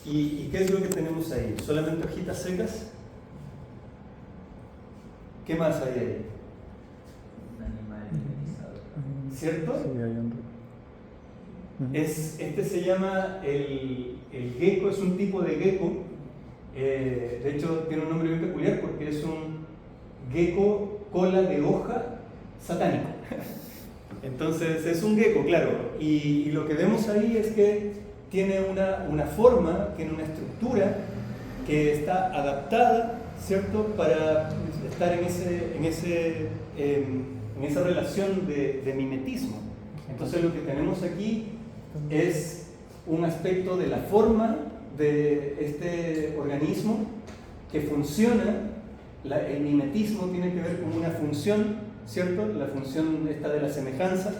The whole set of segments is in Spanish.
¿Y qué es lo que tenemos ahí? ¿Solamente hojitas secas? ¿Qué más hay ahí? Un animal mimetizado. ¿Cierto? Sí, hay un... Este se llama el gecko, es un tipo de gecko. De hecho, tiene un nombre bien peculiar porque es un gecko cola de hoja satánico. Entonces, es un gecko, claro. Y lo que vemos ahí es que tiene una forma, tiene una estructura que está adaptada, ¿cierto?, para estar en esa relación de mimetismo. Entonces, lo que tenemos aquí es un aspecto de la forma de este organismo que funciona. El mimetismo tiene que ver con una función, ¿cierto? La función esta de la semejanza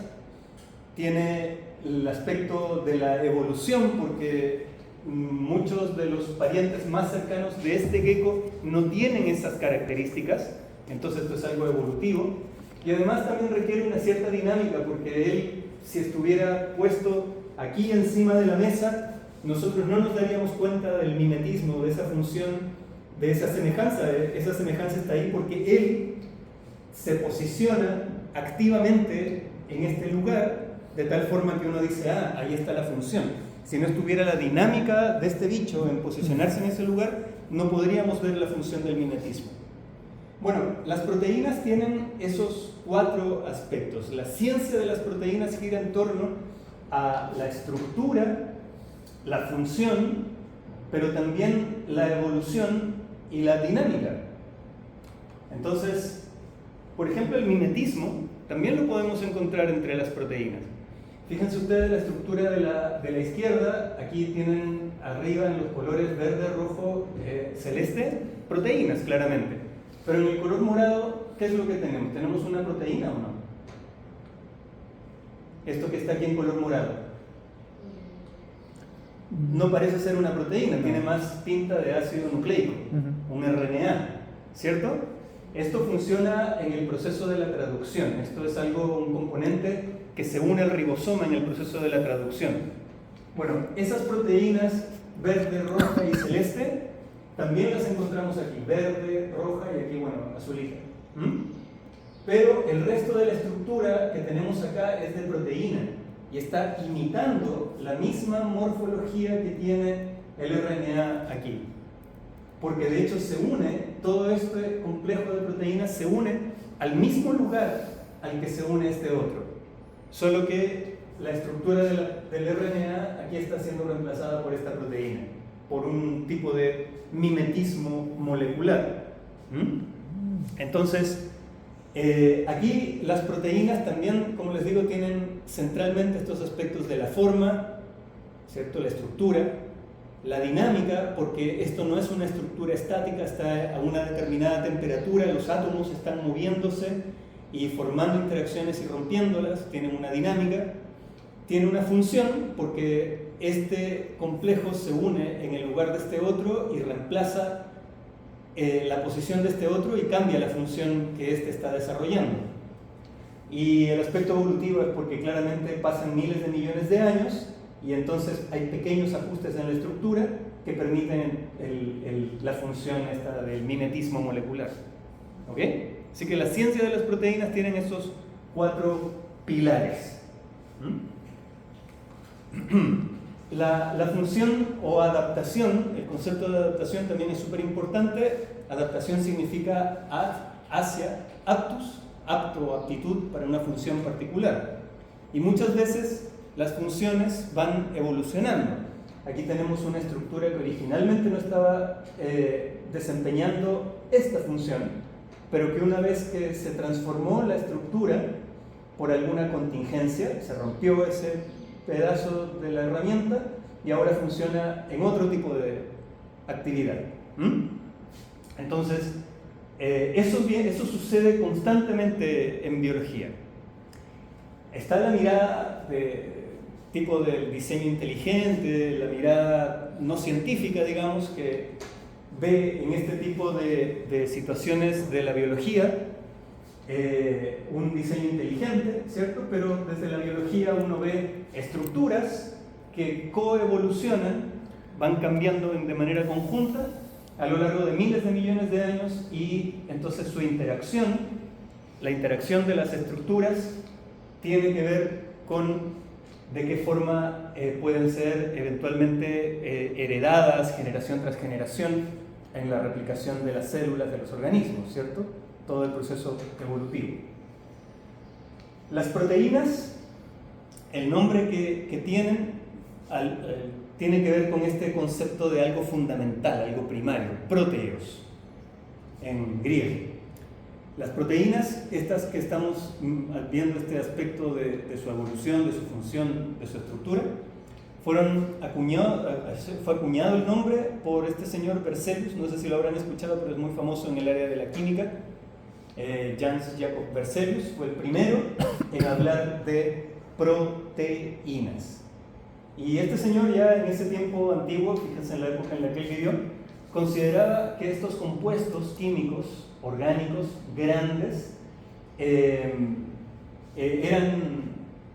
tiene el aspecto de la evolución, porque muchos de los parientes más cercanos de este gecko no tienen esas características, entonces esto es algo evolutivo. Y además también requiere una cierta dinámica, porque él, si estuviera puesto aquí encima de la mesa, nosotros no nos daríamos cuenta del mimetismo, de esa función, de esa semejanza. Esa semejanza está ahí porque él se posiciona activamente en este lugar, de tal forma que uno dice, ah, ahí está la función. Si no estuviera la dinámica de este bicho en posicionarse en ese lugar, no podríamos ver la función del mimetismo. Bueno, las proteínas tienen esos 4 aspectos. La ciencia de las proteínas gira en torno a la estructura, la función, pero también la evolución y la dinámica. Entonces, por ejemplo, el mimetismo también lo podemos encontrar entre las proteínas. Fíjense ustedes la estructura de la izquierda. Aquí tienen arriba en los colores verde, rojo, celeste, proteínas claramente. Pero en el color morado, ¿qué es lo que tenemos? ¿Tenemos una proteína o no? Esto que está aquí en color morado no parece ser una proteína, tiene más pinta de ácido nucleico, un RNA, ¿cierto? Esto funciona en el proceso de la traducción. Esto es un componente que se une al ribosoma en el proceso de la traducción. Bueno, esas proteínas verde, roja y celeste también las encontramos aquí, verde, roja y aquí, bueno, azulita. Pero el resto de la estructura que tenemos acá es de proteína y está imitando la misma morfología que tiene el RNA aquí. Porque de hecho se une, todo este complejo de proteínas se une al mismo lugar al que se une este otro. Solo que la estructura del RNA aquí está siendo reemplazada por esta proteína, por un tipo de mimetismo molecular. Entonces, aquí las proteínas también, como les digo, tienen centralmente estos aspectos de la forma, ¿cierto?, la estructura, la dinámica, porque esto no es una estructura estática, está a una determinada temperatura, los átomos están moviéndose y formando interacciones y rompiéndolas, tienen una dinámica. Tiene una función porque este complejo se une en el lugar de este otro y reemplaza la posición de este otro y cambia la función que este está desarrollando. Y el aspecto evolutivo es porque claramente pasan miles de millones de años y entonces hay pequeños ajustes en la estructura que permiten la función esta del mimetismo molecular. ¿Ok? Así que la ciencia de las proteínas tienen esos 4 pilares. La función o adaptación, el concepto de adaptación también es súper importante. Adaptación significa hacia, aptus, apto o aptitud para una función particular. Y muchas veces las funciones van evolucionando. Aquí tenemos una estructura que originalmente no estaba desempeñando esta función, pero que una vez que se transformó la estructura por alguna contingencia, se rompió ese pedazo de la herramienta y ahora funciona en otro tipo de actividad. Entonces, eso sucede constantemente en biología. Está la mirada tipo del diseño inteligente, la mirada no científica, digamos, que ve en este tipo de situaciones de la biología un diseño inteligente, ¿cierto? Pero desde la biología uno ve estructuras que coevolucionan van cambiando de manera conjunta a lo largo de miles de millones de años, y entonces su interacción, la interacción de las estructuras, tiene que ver con de qué forma pueden ser eventualmente heredadas generación tras generación en la replicación de las células de los organismos, ¿cierto? Todo el proceso evolutivo. Las proteínas, el nombre que tienen, tiene que ver con este concepto de algo fundamental, algo primario, proteos, en griego. Las proteínas, estas que estamos viendo este aspecto de su evolución, de su función, de su estructura, fue acuñado el nombre por este señor Berzelius, no sé si lo habrán escuchado, pero es muy famoso en el área de la química. Jöns Jacob Berzelius fue el primero en hablar de proteínas. Y este señor, ya en ese tiempo antiguo, fíjense en la época en la que él vivió, consideraba que estos compuestos químicos orgánicos grandes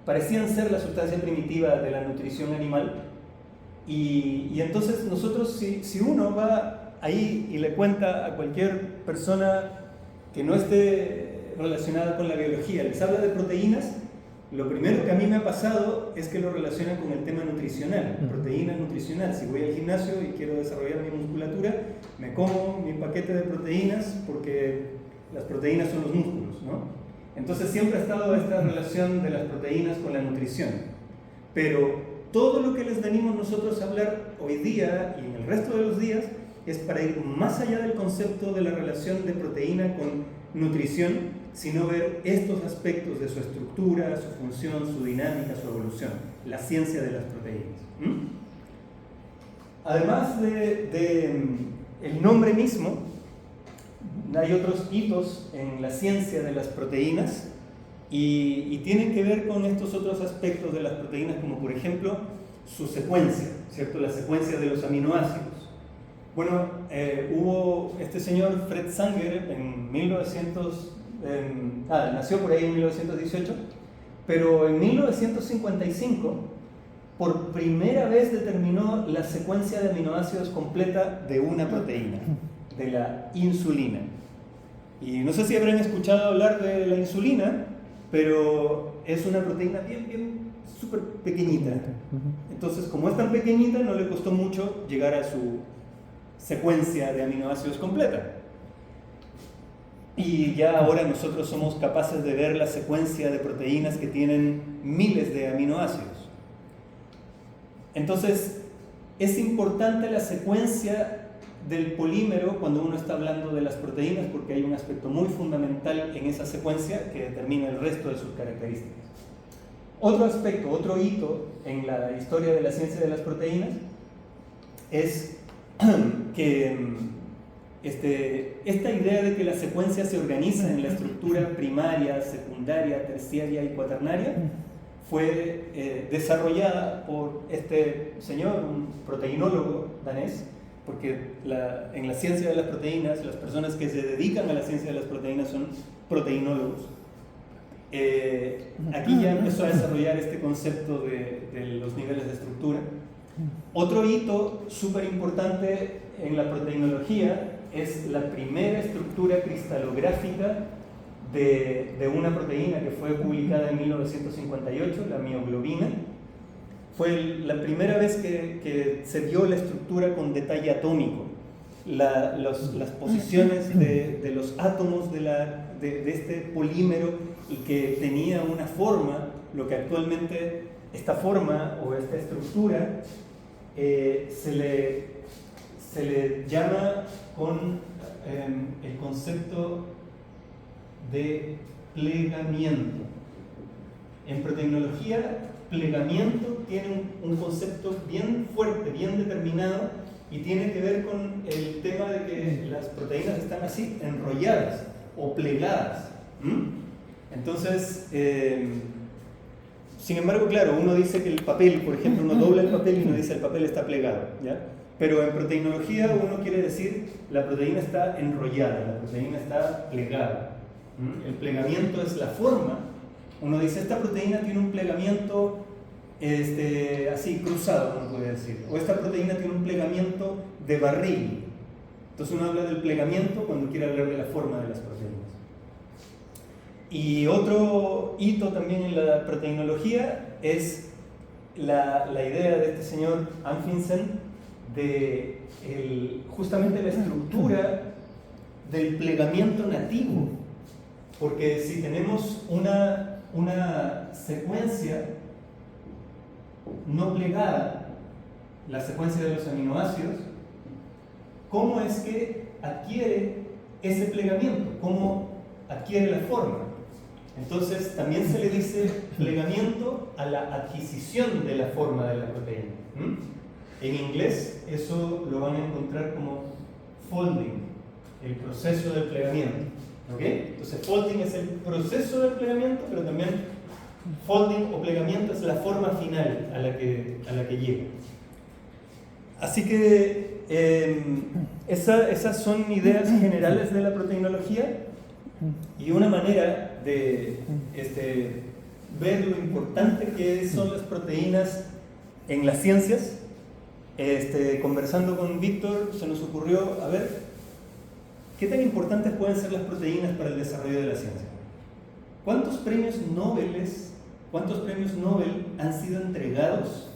parecían ser la sustancia primitiva de la nutrición animal, y entonces nosotros, si uno va ahí y le cuenta a cualquier persona que no esté relacionada con la biología, les habla de proteínas, lo primero que a mí me ha pasado es que lo relacionan con el tema nutricional, proteína nutricional. Si voy al gimnasio y quiero desarrollar mi musculatura, me como mi paquete de proteínas porque las proteínas son los músculos, ¿no? Entonces siempre ha estado esta relación de las proteínas con la nutrición. Pero todo lo que les venimos nosotros a hablar hoy día y en el resto de los días es para ir más allá del concepto de la relación de proteína con nutrición, sino ver estos aspectos de su estructura, su función, su dinámica, su evolución, la ciencia de las proteínas. Además el nombre mismo, hay otros hitos en la ciencia de las proteínas y tienen que ver con estos otros aspectos de las proteínas, como por ejemplo su secuencia, ¿cierto? La secuencia de los aminoácidos. Bueno, hubo este señor Fred Sanger en 1900, nació por ahí en 1918, pero en 1955 por primera vez determinó la secuencia de aminoácidos completa de una proteína, de la insulina. Y no sé si habrán escuchado hablar de la insulina, pero es una proteína bien súper pequeñita. Entonces, como es tan pequeñita, no le costó mucho llegar a su secuencia de aminoácidos completa. Y ya ahora nosotros somos capaces de ver la secuencia de proteínas que tienen miles de aminoácidos. Entonces, es importante la secuencia del polímero cuando uno está hablando de las proteínas, porque hay un aspecto muy fundamental en esa secuencia que determina el resto de sus características. Otro aspecto, otro hito en la historia de la ciencia de las proteínas es que esta idea de que la secuencia se organiza en la estructura primaria, secundaria, terciaria y cuaternaria fue desarrollada por este señor, un proteinólogo danés, porque en la ciencia de las proteínas, las personas que se dedican a la ciencia de las proteínas son proteinólogos. Aquí ya empezó a desarrollar este concepto de los niveles de estructura. Otro hito súper importante en la proteinología es la primera estructura cristalográfica de una proteína que fue publicada en 1958, la mioglobina. Fue la primera vez que se vio la estructura con detalle atómico, las posiciones de los átomos de este polímero, y que tenía una forma, lo que actualmente esta forma o esta estructura se le llama con el concepto de plegamiento. En proteinología, plegamiento tiene un concepto bien fuerte, bien determinado, y tiene que ver con el tema de que las proteínas están así, enrolladas o plegadas. Entonces, sin embargo, claro, uno dice que el papel, por ejemplo, uno dobla el papel y uno dice el papel está plegado, ¿ya? Pero en proteinología uno quiere decir la proteína está enrollada, la proteína está plegada. El plegamiento es la forma. Uno dice esta proteína tiene un plegamiento así cruzado, como podría decir. O esta proteína tiene un plegamiento de barril. Entonces uno habla del plegamiento cuando quiere hablar de la forma de las proteínas. Y otro hito también en la proteinología es la idea de este señor Anfinsen de justamente la estructura del plegamiento nativo. Porque si tenemos una secuencia no plegada, la secuencia de los aminoácidos, ¿cómo es que adquiere ese plegamiento? ¿Cómo adquiere la forma? Entonces también se le dice plegamiento a la adquisición de la forma de la proteína. En inglés eso lo van a encontrar como folding, el proceso del plegamiento. ¿Okay? Entonces folding es el proceso del plegamiento, pero también folding o plegamiento es la forma final a la que llega. Así que esas son ideas generales de la proteinología, y una manera de ver lo importante que son las proteínas en las ciencias. Conversando con Víctor se nos ocurrió, a ver, ¿qué tan importantes pueden ser las proteínas para el desarrollo de la ciencia? ¿Cuántos premios Nobel han sido entregados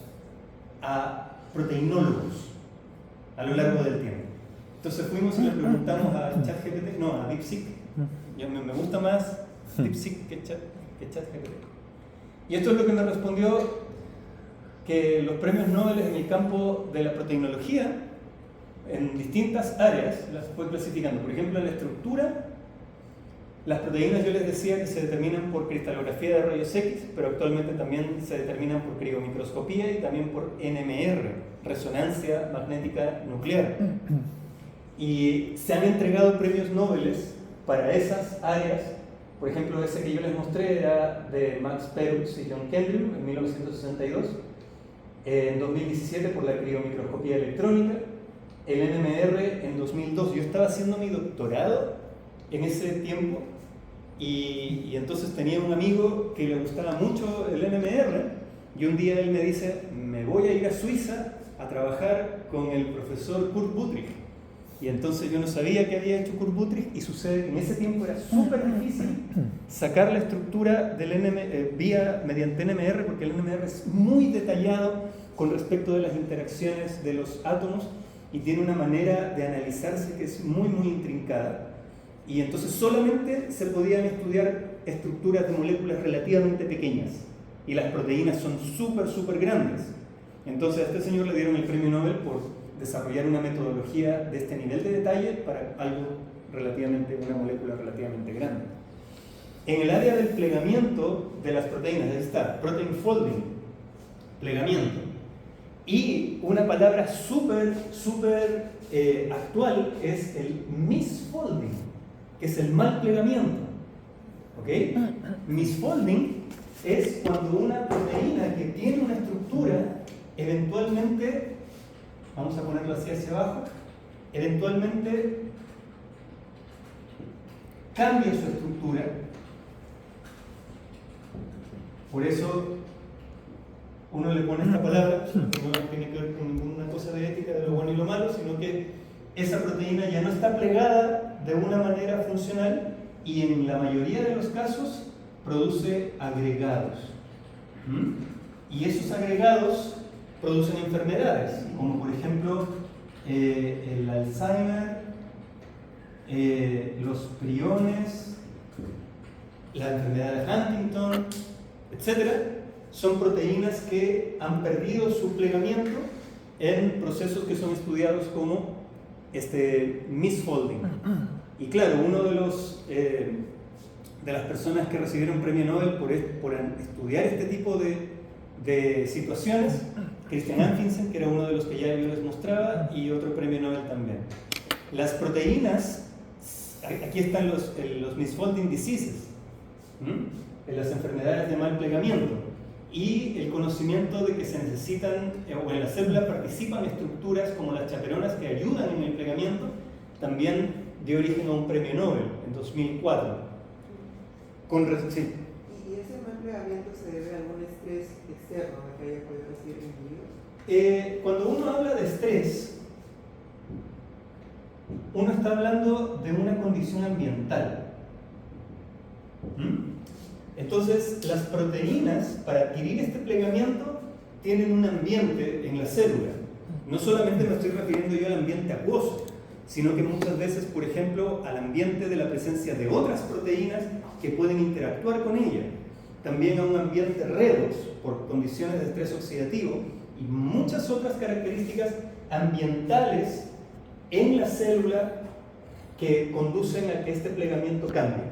a proteinólogos a lo largo del tiempo? Entonces fuimos y le preguntamos a ChatGPT, no, a DeepSeek. Me gusta más DeepSeek que ChatGPT. Y esto es lo que me respondió, que los premios Nobel en el campo de la proteinología, en distintas áreas, las fue clasificando. Por ejemplo, en la estructura, las proteínas yo les decía que se determinan por cristalografía de rayos X, pero actualmente también se determinan por criomicroscopía y también por NMR, resonancia magnética nuclear. Y se han entregado premios Nobel para esas áreas. Por ejemplo, ese que yo les mostré era de Max Perutz y John Kendrick en 1962, en 2017 por la criomicroscopía electrónica, el NMR en 2002. Yo estaba haciendo mi doctorado en ese tiempo y entonces tenía un amigo que le gustaba mucho el NMR, y un día él me dice: me voy a ir a Suiza a trabajar con el profesor Kurt Buttrich. Y entonces yo no sabía qué había hecho Kurt Buttrich, y sucede que en ese tiempo era súper difícil sacar la estructura del mediante NMR, porque el NMR es muy detallado con respecto de las interacciones de los átomos y tiene una manera de analizarse que es muy intrincada. Y entonces solamente se podían estudiar estructuras de moléculas relativamente pequeñas, y las proteínas son súper grandes. Entonces a este señor le dieron el premio Nobel por desarrollar una metodología de este nivel de detalle para una molécula relativamente grande. En el área del plegamiento de las proteínas, ahí está, protein folding, plegamiento. Y una palabra súper actual es el misfolding, que es el mal plegamiento. ¿Ok? Misfolding es cuando una proteína que tiene una estructura eventualmente, vamos a ponerlo así hacia abajo, eventualmente cambia su estructura. Por eso uno le pone esta palabra, que no tiene que ver con ninguna cosa de ética de lo bueno y lo malo, sino que esa proteína ya no está plegada de una manera funcional, y en la mayoría de los casos produce agregados. Y esos agregados producen enfermedades, como por ejemplo el Alzheimer, los priones, la enfermedad de Huntington, etc. Son proteínas que han perdido su plegamiento en procesos que son estudiados como misfolding. Y claro, uno de las personas que recibieron premio Nobel por estudiar este tipo de situaciones, Christian Anfinsen, que era uno de los que ya yo les mostraba, y otro premio Nobel también. Las proteínas, aquí están los misfolding diseases, en las enfermedades de mal plegamiento, y el conocimiento de que se necesitan, o en la célula participan estructuras como las chaperonas que ayudan en el plegamiento, también dio origen a un premio Nobel en 2004. ¿Y ese mal plegamiento se debe a algún estrés externo que haya podido recibir el individuo? Cuando uno habla de estrés, uno está hablando de una condición ambiental. Entonces, las proteínas, para adquirir este plegamiento, tienen un ambiente en la célula. No solamente me estoy refiriendo yo al ambiente acuoso, sino que muchas veces, por ejemplo, al ambiente de la presencia de otras proteínas que pueden interactuar con ella. También a un ambiente redox, por condiciones de estrés oxidativo, y muchas otras características ambientales en la célula que conducen a que este plegamiento cambie.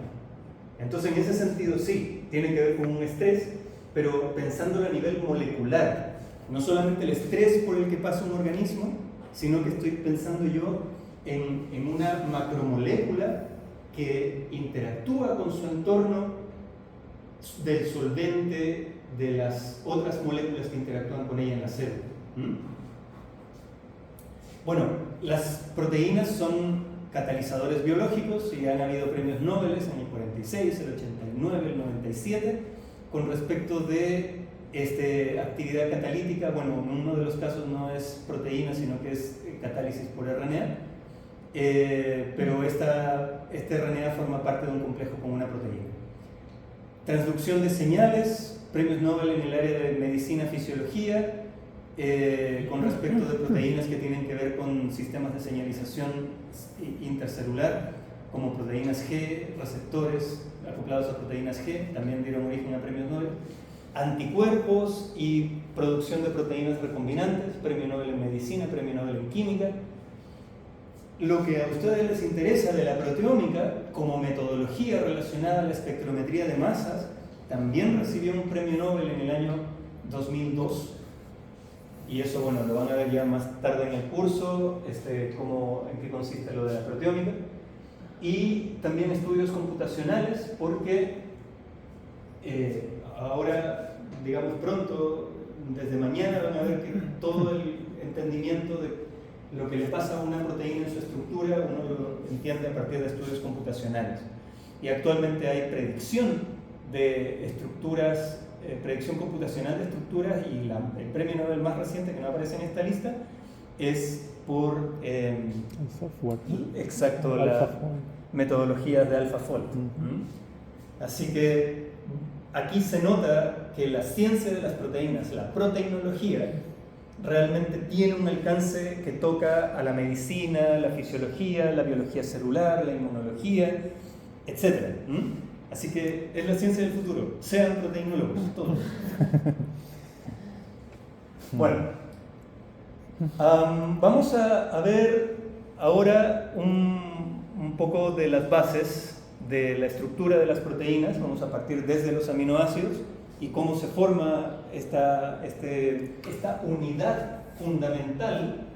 Entonces, en ese sentido, sí, tiene que ver con un estrés, pero pensándolo a nivel molecular. No solamente el estrés por el que pasa un organismo, sino que estoy pensando yo en una macromolécula que interactúa con su entorno, del solvente, de las otras moléculas que interactúan con ella en la célula. Bueno, las proteínas son catalizadores biológicos y han habido premios Nobel en el 46, el 89, el 97 con respecto de actividad catalítica. Bueno, en uno de los casos no es proteína, sino que es catálisis por RNA, pero este RNA forma parte de un complejo con una proteína. Transducción de señales, premios Nobel en el área de medicina, fisiología, con respecto de proteínas que tienen que ver con sistemas de señalización intercelular, como proteínas G, receptores acoplados a proteínas G, también dieron origen a premios Nobel. Anticuerpos y producción de proteínas recombinantes, premio Nobel en medicina, premio Nobel en química. Lo que a ustedes les interesa de la proteómica como metodología relacionada a la espectrometría de masas también recibió un premio Nobel en el año 2002, y eso, bueno, lo van a ver ya más tarde en el curso, en qué consiste lo de la proteómica. Y también estudios computacionales, porque ahora, digamos pronto, desde mañana van a ver que todo el entendimiento de lo que le pasa a una proteína en su estructura, uno lo entiende a partir de estudios computacionales. Y actualmente hay predicción de estructuras, predicción computacional de estructuras, y el premio Nobel más reciente, que no aparece en esta lista, es por el software. Exacto, las metodologías de AlphaFold. Así que aquí se nota que la ciencia de las proteínas, la proteinología, realmente tiene un alcance que toca a la medicina, la fisiología, la biología celular, la inmunología, etc. Así que es la ciencia del futuro. Sean proteinólogos, todos. Bueno, vamos a ver ahora un poco de las bases de la estructura de las proteínas. Vamos a partir desde los aminoácidos y cómo se forma esta unidad fundamental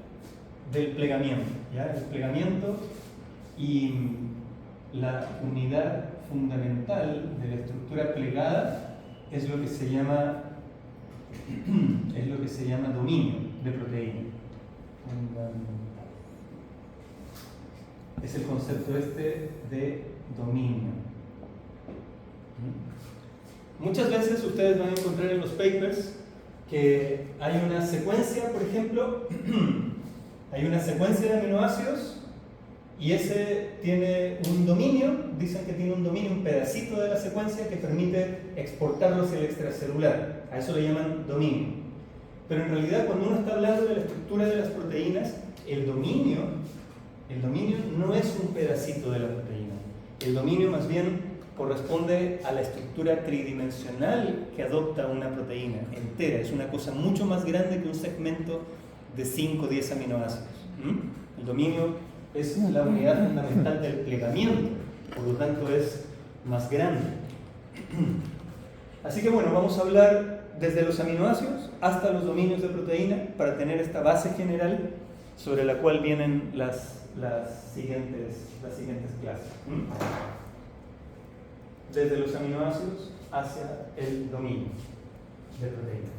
del plegamiento, ¿ya? El plegamiento y la unidad fundamental de la estructura plegada es lo que se llama dominio de proteína. Es el concepto de dominio. Muchas veces ustedes van a encontrar en los papers que hay una secuencia, por ejemplo, hay una secuencia de aminoácidos y ese tiene un dominio, dicen que tiene un dominio, un pedacito de la secuencia que permite exportarlo hacia el extracelular. A eso le llaman dominio. Pero en realidad, cuando uno está hablando de la estructura de las proteínas, el dominio no es un pedacito de la proteína. El dominio más bien corresponde a la estructura tridimensional que adopta una proteína entera. Es una cosa mucho más grande que un segmento de 5 o 10 aminoácidos. El dominio es la unidad fundamental del plegamiento, por lo tanto es más grande. Así que bueno, vamos a hablar desde los aminoácidos hasta los dominios de proteína para tener esta base general sobre la cual vienen las siguientes clases. Desde los aminoácidos hacia el dominio de proteínas.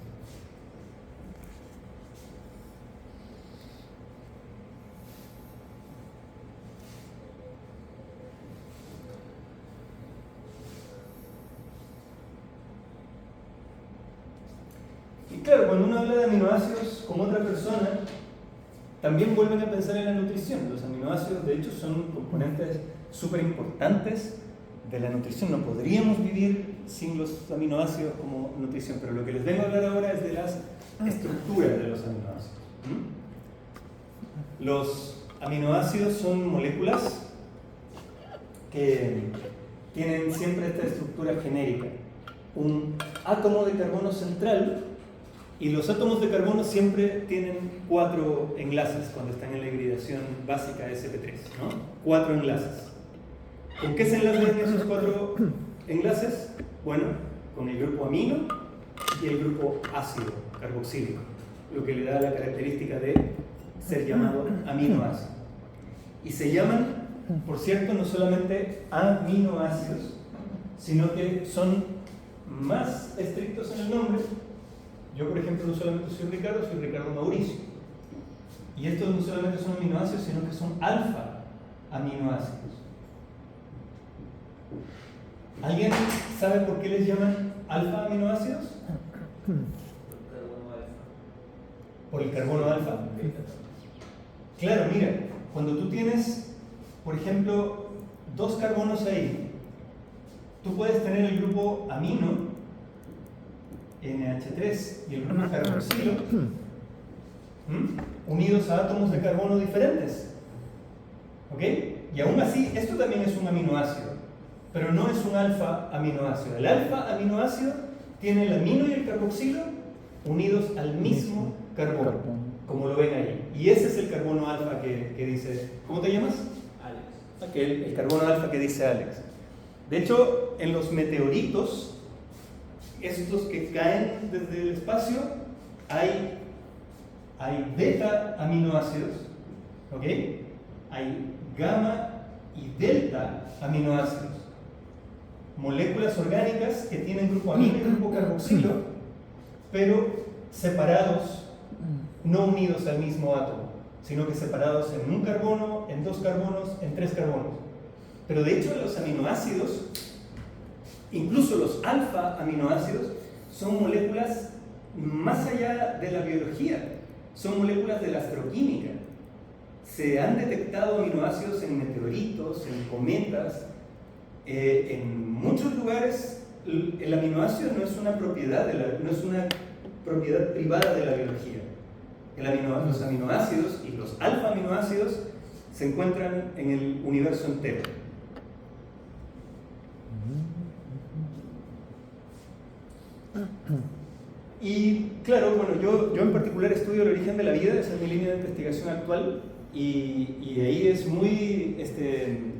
claro, cuando uno habla de aminoácidos con otra persona, también vuelven a pensar en la nutrición. Los aminoácidos, de hecho, son componentes súper importantes de la nutrición. No podríamos vivir sin los aminoácidos como nutrición, pero lo que les vengo a hablar ahora es de las estructuras de los aminoácidos. Los aminoácidos son moléculas que tienen siempre esta estructura genérica. Un átomo de carbono central, y los átomos de carbono siempre tienen 4 enlaces cuando están en la hibridación básica sp3, ¿no? 4 enlaces. ¿Con qué se enlazan esos 4 enlaces? Bueno, con el grupo amino y el grupo ácido carboxílico, lo que le da la característica de ser llamado aminoácido. Y se llaman, por cierto, no solamente aminoácidos, sino que son más estrictos en el nombre. Yo, por ejemplo, no solamente soy Ricardo Mauricio. Y estos no solamente son aminoácidos, sino que son alfa aminoácidos. ¿Alguien sabe por qué les llaman alfa aminoácidos? Por el carbono alfa. Claro, mira, cuando tú tienes, por ejemplo, 2 carbonos ahí, tú puedes tener el grupo amino, NH3, y el grupo carboxilo, unidos a átomos de carbono diferentes. ¿Ok? Y aún así, esto también es un aminoácido, pero no es un alfa aminoácido. El alfa aminoácido tiene el amino y el carboxilo unidos al mismo carbono, como lo ven ahí. Y ese es el carbono alfa que dice, ¿cómo te llamas? Alex. El carbono alfa que dice Alex. De hecho, en los meteoritos, estos que caen desde el espacio, hay beta aminoácidos, ¿ok? Hay gamma y delta aminoácidos, moléculas orgánicas que tienen grupo amino y grupo carboxilo, pero separados, no unidos al mismo átomo, sino que separados en un carbono, en 2 carbonos, en 3 carbonos. Pero de hecho los aminoácidos, incluso los alfa aminoácidos, son moléculas más allá de la biología, son moléculas de la astroquímica. Se han detectado aminoácidos en meteoritos, en cometas, en muchos lugares. El aminoácido no es una propiedad, no es una propiedad privada de la biología. Los aminoácidos y los alfa aminoácidos se encuentran en el universo entero. Y claro, bueno, yo en particular estudio el origen de la vida, esa es mi línea de investigación actual, y ahí es muy,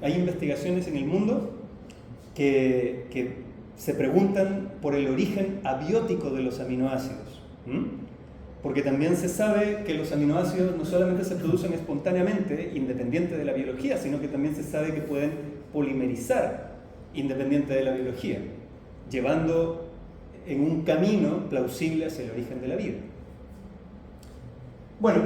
hay investigaciones en el mundo que se preguntan por el origen abiótico de los aminoácidos, porque también se sabe que los aminoácidos no solamente se producen espontáneamente, independiente de la biología, sino que también se sabe que pueden polimerizar independiente de la biología, llevando en un camino plausible hacia el origen de la vida. Bueno,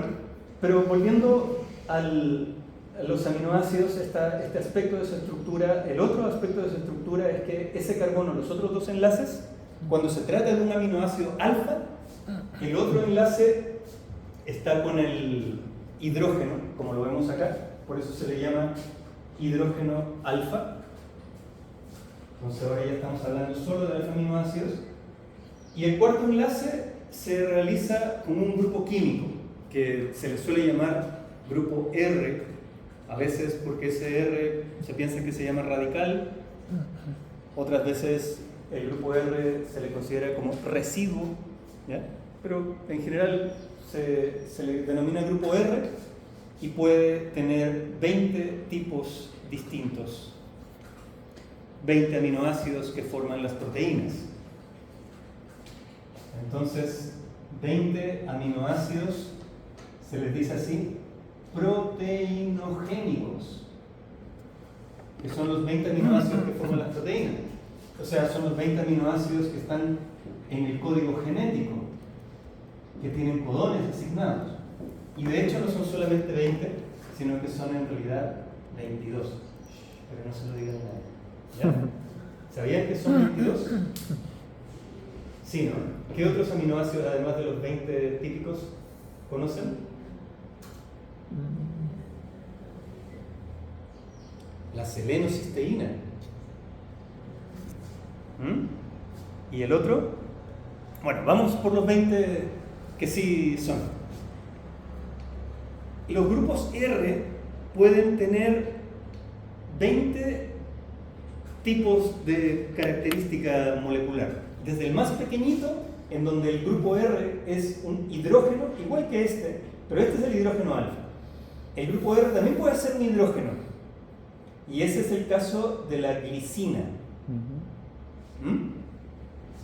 pero volviendo a los aminoácidos, este aspecto de su estructura, el otro aspecto de su estructura es que ese carbono, los otros 2 enlaces, cuando se trata de un aminoácido alfa, el otro enlace está con el hidrógeno, como lo vemos acá, por eso se le llama hidrógeno alfa. Entonces ahora ya estamos hablando solo de alfa aminoácidos. Y el cuarto enlace se realiza con un grupo químico que se le suele llamar grupo R, a veces porque ese R se piensa que se llama radical, otras veces el grupo R se le considera como residuo, ¿ya? Pero en general se le denomina grupo R y puede tener 20 tipos distintos, 20 aminoácidos que forman las proteínas. Entonces, 20 aminoácidos se les dice así, proteinogénicos, que son los 20 aminoácidos que forman las proteínas. O sea, son los 20 aminoácidos que están en el código genético, que tienen codones asignados. Y de hecho no son solamente 20, sino que son en realidad 22. Pero no se lo digan a nadie. ¿Ya? ¿Sabían que son 22? Sí, ¿no? ¿Qué otros aminoácidos, además de los 20 típicos, conocen? La selenocisteína. ¿Y el otro? Bueno, vamos por los 20 que sí son. Los grupos R pueden tener 20 tipos de característica molecular. Desde el más pequeñito, en donde el grupo R es un hidrógeno, igual que este, pero este es el hidrógeno alfa. El grupo R también puede ser un hidrógeno. Y ese es el caso de la glicina.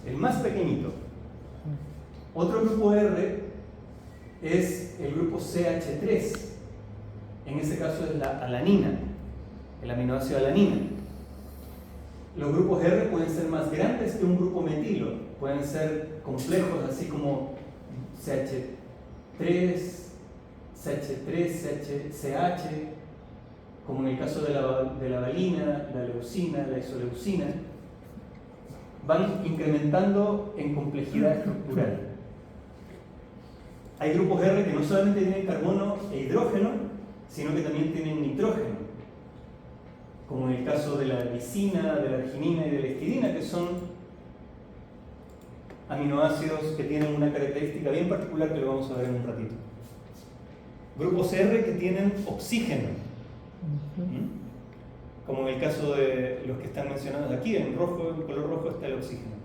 El más pequeñito. Otro grupo R es el grupo CH3. En ese caso es la alanina, el aminoácido alanina. Los grupos R pueden ser más grandes que un grupo metilo. Pueden ser complejos, así como CH3, CH, como en el caso de la valina, la leucina, la isoleucina. Van incrementando en complejidad estructural. Hay grupos R que no solamente tienen carbono e hidrógeno, sino que también tienen nitrógeno, como en el caso de la glicina, de la arginina y de la histidina, que son aminoácidos que tienen una característica bien particular que lo vamos a ver en un ratito. Grupos R que tienen oxígeno, como en el caso de los que están mencionados aquí, en rojo, en color rojo está el oxígeno.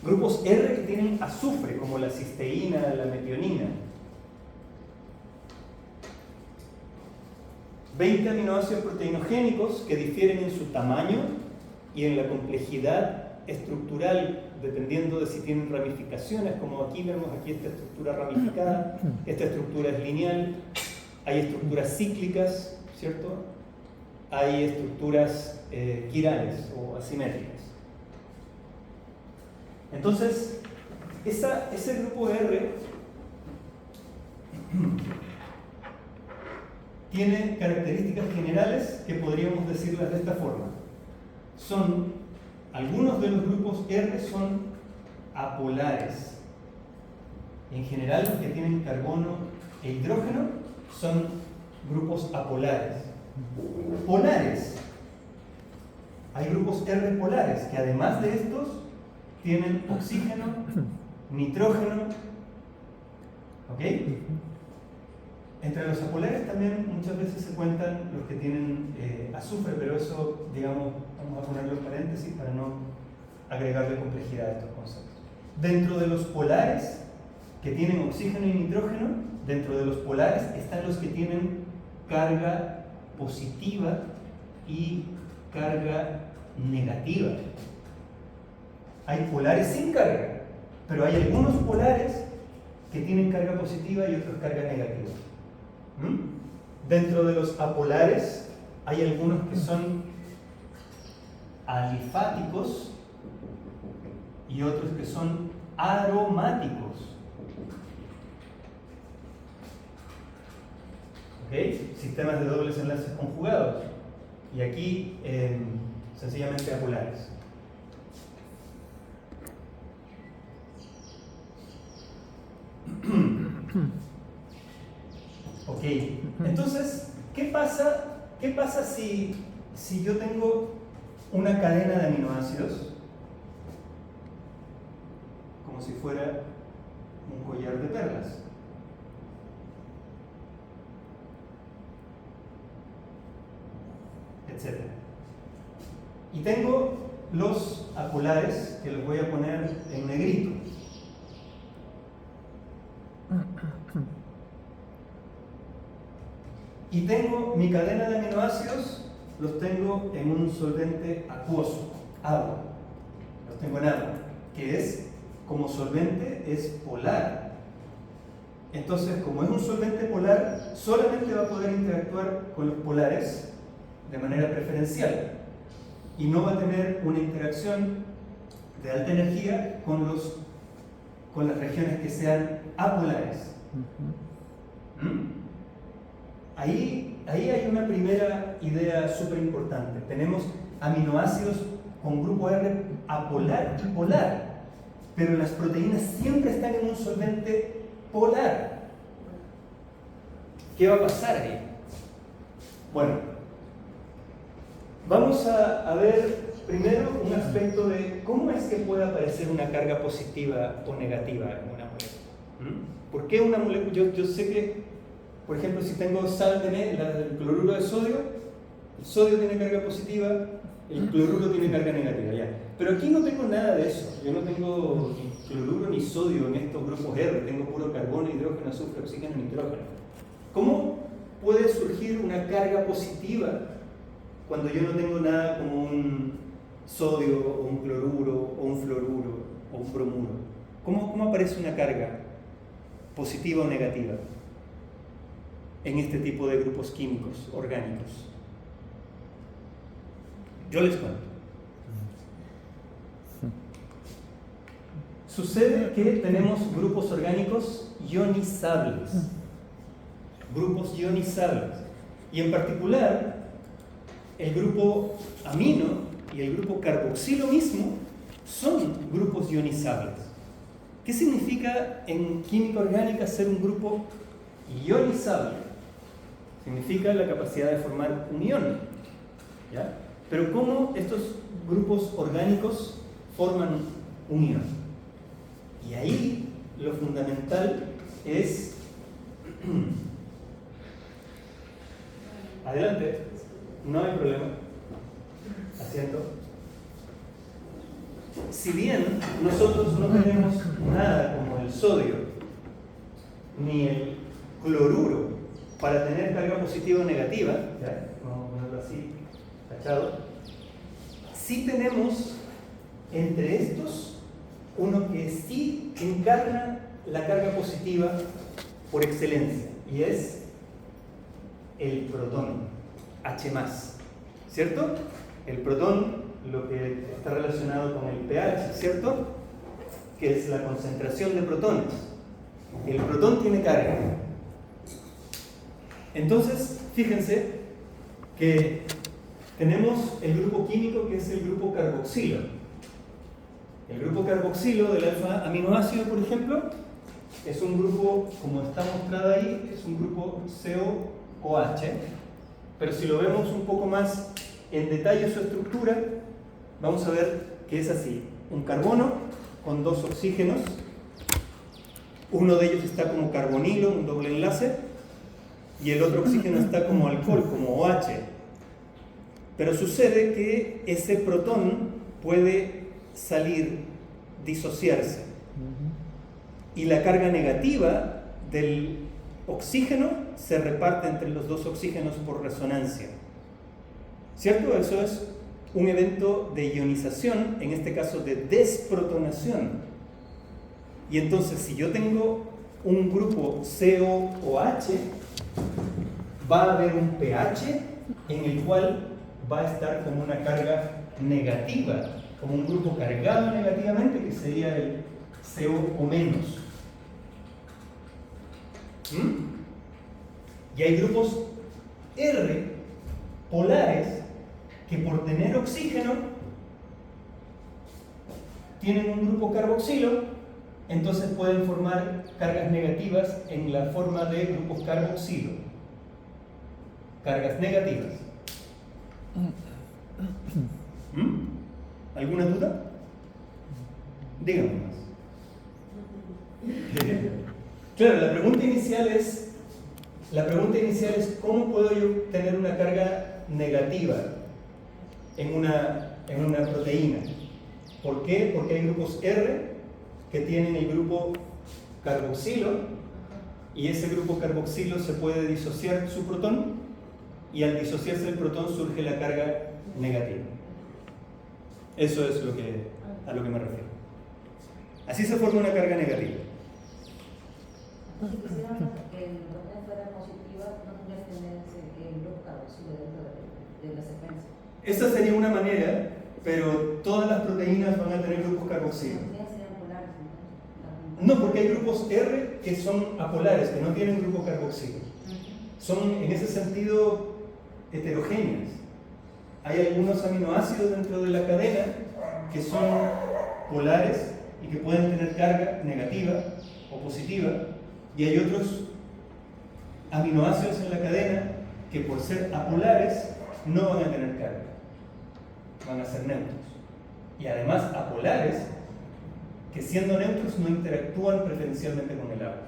Grupos R que tienen azufre, como la cisteína, la metionina. 20 aminoácidos proteinogénicos que difieren en su tamaño y en la complejidad estructural, dependiendo de si tienen ramificaciones, como aquí vemos aquí esta estructura ramificada, esta estructura es lineal, hay estructuras cíclicas, ¿cierto? Hay estructuras quirales o asimétricas. Entonces, ese grupo R tiene características generales que podríamos decirlas de esta forma. Algunos de los grupos R son apolares. En general, los que tienen carbono e hidrógeno son grupos apolares. Polares. Hay grupos R polares que además de estos tienen oxígeno, nitrógeno. ¿Ok? Entre los apolares también muchas veces se cuentan los que tienen azufre, pero eso, digamos, vamos a ponerlo en paréntesis para no agregarle complejidad a estos conceptos. Dentro de los polares que tienen oxígeno y nitrógeno, dentro de los polares están los que tienen carga positiva y carga negativa. Hay polares sin carga, pero hay algunos polares que tienen carga positiva y otros carga negativa. Dentro de los apolares hay algunos que son alifáticos y otros que son aromáticos. ¿Ok? Sistemas de dobles enlaces conjugados. Y aquí sencillamente apolares. Ok, entonces, ¿qué pasa si yo tengo una cadena de aminoácidos, como si fuera un collar de perlas? Etcétera. Y tengo los apolares que los voy a poner en negrito. Y tengo mi cadena de aminoácidos, los tengo en un solvente acuoso, agua. Los tengo en agua, que es, como solvente, es polar. Entonces, como es un solvente polar, solamente va a poder interactuar con los polares de manera preferencial y no va a tener una interacción de alta energía con las regiones que sean apolares. Ahí hay una primera idea súper importante. Tenemos aminoácidos con grupo R apolar y polar, pero las proteínas siempre están en un solvente polar. ¿Qué va a pasar ahí? Bueno, vamos a ver primero un aspecto de cómo es que puede aparecer una carga positiva o negativa en una molécula. ¿Por qué una molécula? Yo sé que, por ejemplo, si tengo sal de el cloruro de sodio, el sodio tiene carga positiva, el cloruro tiene carga negativa, ya. Pero aquí no tengo nada de eso. Yo no tengo ni cloruro ni sodio en estos grupos R, tengo puro carbono, hidrógeno, azufre, oxígeno, nitrógeno. ¿Cómo puede surgir una carga positiva cuando yo no tengo nada como un sodio, o un cloruro, o un fluoruro, o un bromuro? ¿Cómo aparece una carga positiva o negativa en este tipo de grupos químicos orgánicos? Yo les cuento. Sucede que tenemos grupos orgánicos ionizables. Grupos ionizables. Y en particular, el grupo amino y el grupo carboxilo mismo son grupos ionizables. ¿Qué significa en química orgánica ser un grupo ionizable? Significa la capacidad de formar un ion. ¿Ya? Pero ¿cómo estos grupos orgánicos forman un ion? Y ahí lo fundamental es... Adelante, no hay problema. Asiento. Si bien nosotros no tenemos nada como el sodio ni el cloruro para tener carga positiva o negativa, ¿ya? Vamos a ponerlo así, tachado, sí tenemos entre estos uno que sí encarna la carga positiva por excelencia, y es el protón, H+, ¿cierto? El protón, lo que está relacionado con el pH, ¿cierto? Que es la concentración de protones. El protón tiene carga. Entonces, fíjense que tenemos el grupo químico que es el grupo carboxilo. El grupo carboxilo del alfa aminoácido, por ejemplo, es un grupo, como está mostrado ahí, es un grupo COOH, pero si lo vemos un poco más en detalle su estructura, vamos a ver que es así: un carbono con dos oxígenos, uno de ellos está como carbonilo, un doble enlace, y el otro oxígeno está como alcohol, como OH. Pero sucede que ese protón puede salir, disociarse, y la carga negativa del oxígeno se reparte entre los dos oxígenos por resonancia, ¿cierto? Eso es un evento de ionización, en este caso de desprotonación. Y entonces, si yo tengo un grupo COOH, va a haber un pH en el cual va a estar como una carga negativa, como un grupo cargado negativamente, que sería el CO menos. Y hay grupos R polares que por tener oxígeno tienen un grupo carboxilo, entonces pueden formar cargas negativas en la forma de grupos carboxilo. Cargas negativas. ¿Alguna duda? Díganme más. Claro, la pregunta inicial es ¿cómo puedo yo tener una carga negativa en una proteína? ¿Por qué? Porque hay grupos R que tienen el grupo carboxilo, y ese grupo carboxilo se puede disociar su protón, y al disociarse el protón surge la carga negativa. Eso es a lo que me refiero. Así se forma una carga negativa. Si quisiéramos que el protón fuera positiva, no tendría que tener el grupo carboxilo dentro de la secuencia. Esta sería una manera, pero todas las proteínas van a tener grupos carboxilo. Serían polares, entonces. No, porque hay grupos R que son apolares, que no tienen grupo carboxilo. Son en ese sentido heterogéneas. hay algunos aminoácidos dentro de la cadena que son polares y que pueden tener carga negativa o positiva, y hay otros aminoácidos en la cadena que por ser apolares no van a tener carga, van a ser neutros. Y además apolares que siendo neutros no interactúan preferencialmente con el agua.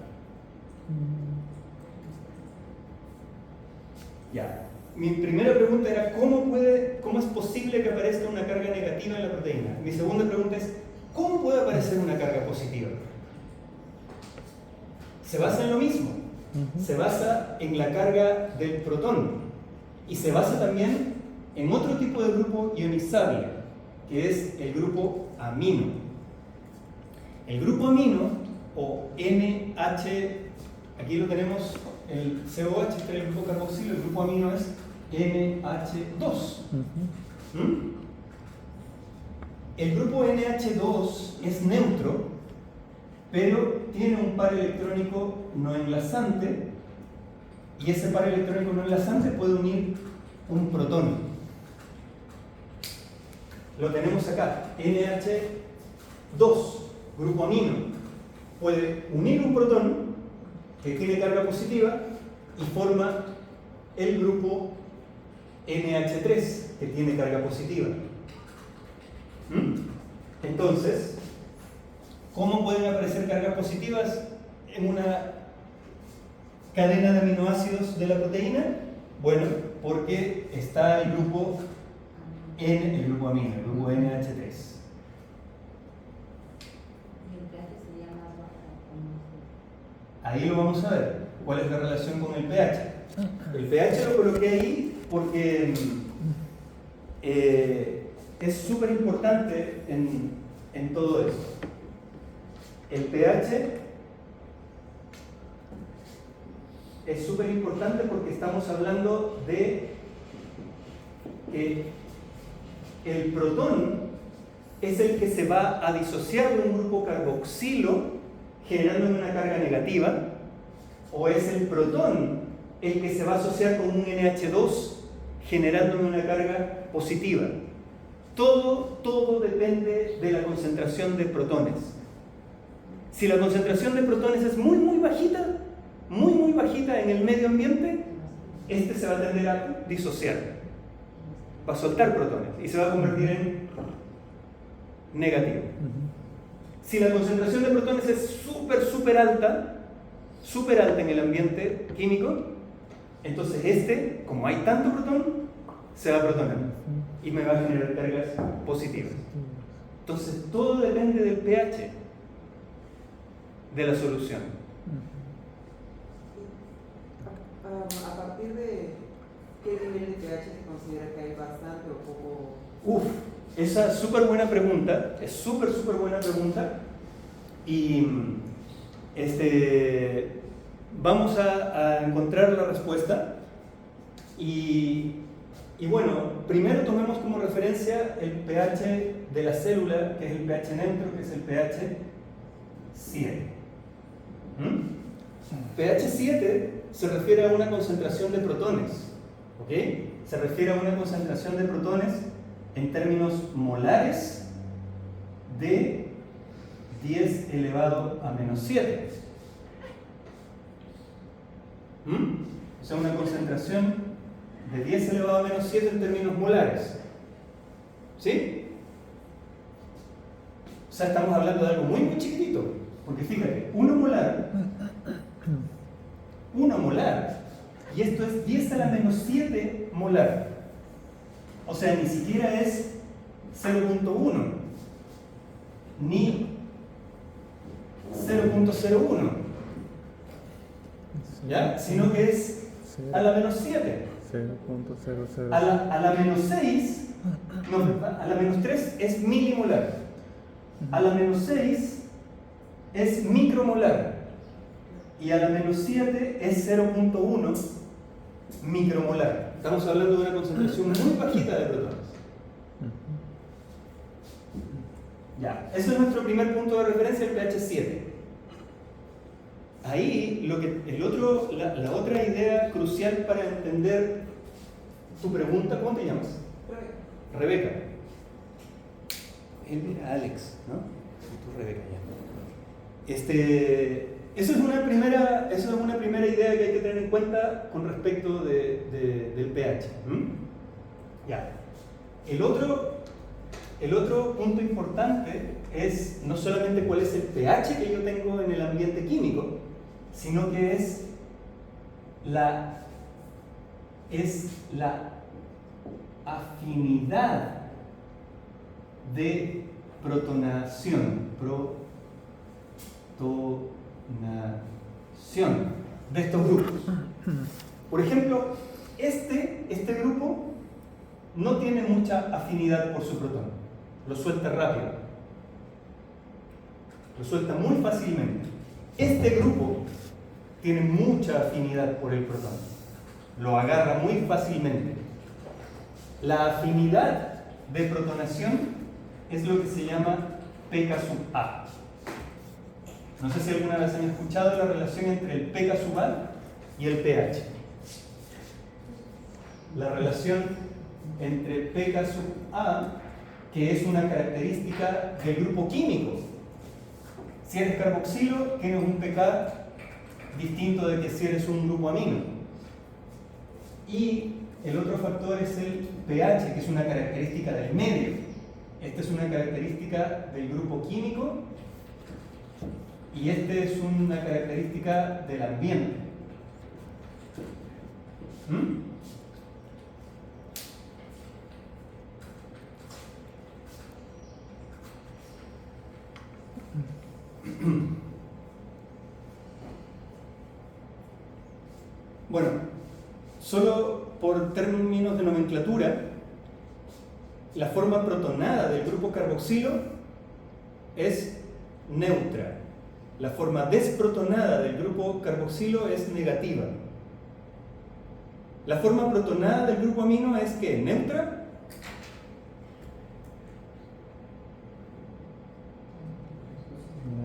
Ya. Mi primera pregunta era ¿cómo es posible que aparezca una carga negativa en la proteína? Mi segunda pregunta es ¿cómo puede aparecer una carga positiva? Se basa en lo mismo. Se basa en la carga del protón y se basa también en otro tipo de grupo ionizable, que es el grupo amino. El grupo amino, o NH, aquí lo tenemos, el COH, este es el grupo carboxilo, el grupo amino es NH2. El grupo NH2 es neutro, pero tiene un par electrónico no enlazante, y ese par electrónico no enlazante puede unir un protón. Lo tenemos acá, NH2, grupo amino, puede unir un protón que tiene carga positiva y forma el grupo NH3 que tiene carga positiva. Entonces, ¿cómo pueden aparecer cargas positivas en una cadena de aminoácidos de la proteína? Bueno, porque está el grupo N, el grupo amino, el grupo NH3. Ahí lo vamos a ver. ¿Cuál es la relación con el pH? El pH lo coloqué ahí porque es súper importante en todo esto. El pH es súper importante porque estamos hablando de que el protón es el que se va a disociar de un grupo carboxilo generando una carga negativa, o es el protón el que se va a asociar con un NH2 generando una carga positiva. Todo depende de la concentración de protones. Si la concentración de protones es muy bajita en el medio ambiente, este se va a tender a disociar, va a soltar protones y se va a convertir en negativo. Si la concentración de protones es súper alta en el ambiente químico, entonces este, como hay tanto protón, se va a protonar y me va a generar cargas positivas. Entonces todo depende del pH de la solución. ¿A partir de qué nivel de pH se considera que hay bastante o poco? Esa es súper buena pregunta, es súper buena pregunta, y vamos a encontrar la respuesta. Y bueno, primero tomemos como referencia el pH de la célula, que es el pH neutro, que es el pH 7. pH 7 se refiere a una concentración de protones, ¿ok? Se refiere a una concentración de protones en términos molares de 10 elevado a menos 7. O sea, una concentración de 10 elevado a menos 7 en términos molares. ¿Sí? O sea, estamos hablando de algo muy chiquitito. Porque fíjate, 1 molar, y esto es 10 a la menos 7 molar. O sea, ni siquiera es 0.1, ni 0.01, ¿ya? Sino que es a la menos 7. 0.00. A la menos 6, no, a la menos 3 es milimolar. A la menos 6 es micromolar. Y a la menos 7 es 0.1 micromolar. Estamos hablando de una concentración muy bajita de protones. Ya, eso es nuestro primer punto de referencia, el pH 7. Ahí, la otra idea crucial para entender tu pregunta, ¿cómo te llamas? Rebeca. Él era Alex, ¿no? Y tú Rebeca ya. Esa es una primera idea que hay que tener en cuenta con respecto del pH. Ya. El otro punto importante es no solamente cuál es el pH que yo tengo en el ambiente químico, sino que es la afinidad de protonación de estos grupos. Por ejemplo, este grupo no tiene mucha afinidad por su protón, lo suelta rápido, lo suelta muy fácilmente. Este grupo tiene mucha afinidad por el protón, lo agarra muy fácilmente. La afinidad de protonación es lo que se llama pK-A. No sé si alguna vez han escuchado la relación entre el pK-A y el pH. La relación entre pK-A, que es una característica del grupo químico. Si eres carboxilo, tienes un pK distinto de que si eres un grupo amino. Y el otro factor es el pH, que es una característica del medio. Esta es una característica del grupo químico y esta es una característica del ambiente. Bueno, solo por términos de nomenclatura, la forma protonada del grupo carboxilo es neutra. La forma desprotonada del grupo carboxilo es negativa. La forma protonada del grupo amino es ¿qué? ¿Neutra?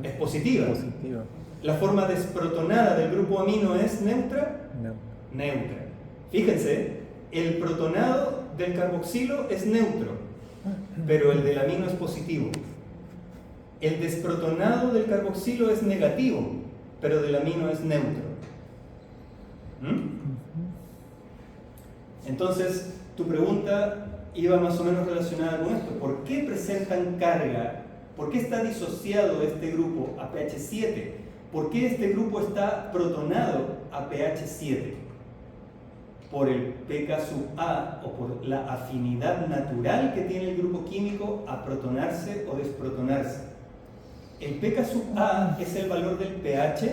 Es positiva. Positiva. La forma desprotonada del grupo amino es neutra. No. Neutra. Fíjense, el protonado del carboxilo es neutro, pero el del amino es positivo. El desprotonado del carboxilo es negativo, pero del amino es neutro. Entonces, tu pregunta iba más o menos relacionada con esto. ¿Por qué presentan carga? ¿Por qué está disociado este grupo a pH 7? ¿Por qué este grupo está protonado a pH 7? Por el pK-A o por la afinidad natural que tiene el grupo químico a protonarse o desprotonarse. El pK-A es el valor del pH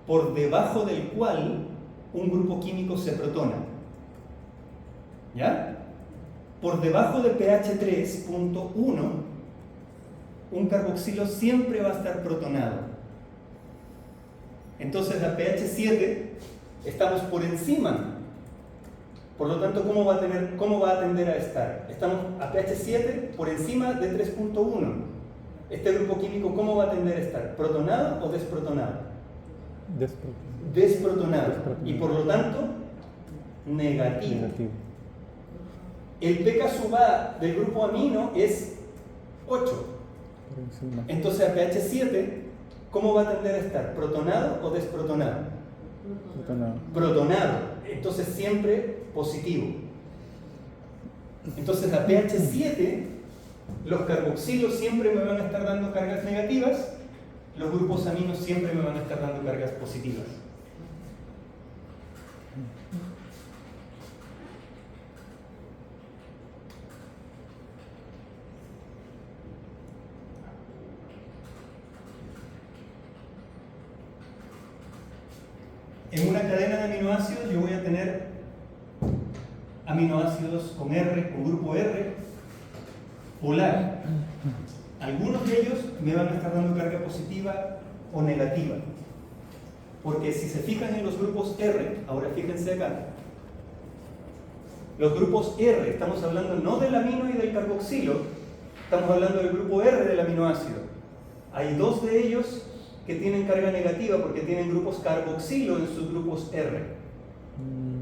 por debajo del cual un grupo químico se protona. ¿Ya? Por debajo de pH 3.1, un carboxilo siempre va a estar protonado. Entonces a pH 7 estamos por encima. Por lo tanto, ¿cómo va a tender a estar? Estamos a pH 7 por encima de 3.1. Este grupo químico, ¿cómo va a tender a estar? ¿Protonado o desprotonado? Desprotonado. Y por lo tanto, negativo. El pK-A del grupo amino es 8. Entonces a pH 7, ¿cómo va a tender a estar? ¿Protonado o desprotonado? Protonado. Entonces siempre positivo. Entonces a pH 7, los carboxilos siempre me van a estar dando cargas negativas, los grupos aminos siempre me van a estar dando cargas positivas. En una cadena de aminoácidos yo voy a tener aminoácidos con R, con grupo R, polar. Algunos de ellos me van a estar dando carga positiva o negativa. Porque si se fijan en los grupos R, ahora fíjense acá, los grupos R, estamos hablando no del amino y del carboxilo, estamos hablando del grupo R del aminoácido. Hay dos de ellos que tienen carga negativa porque tienen grupos carboxilo en sus grupos R.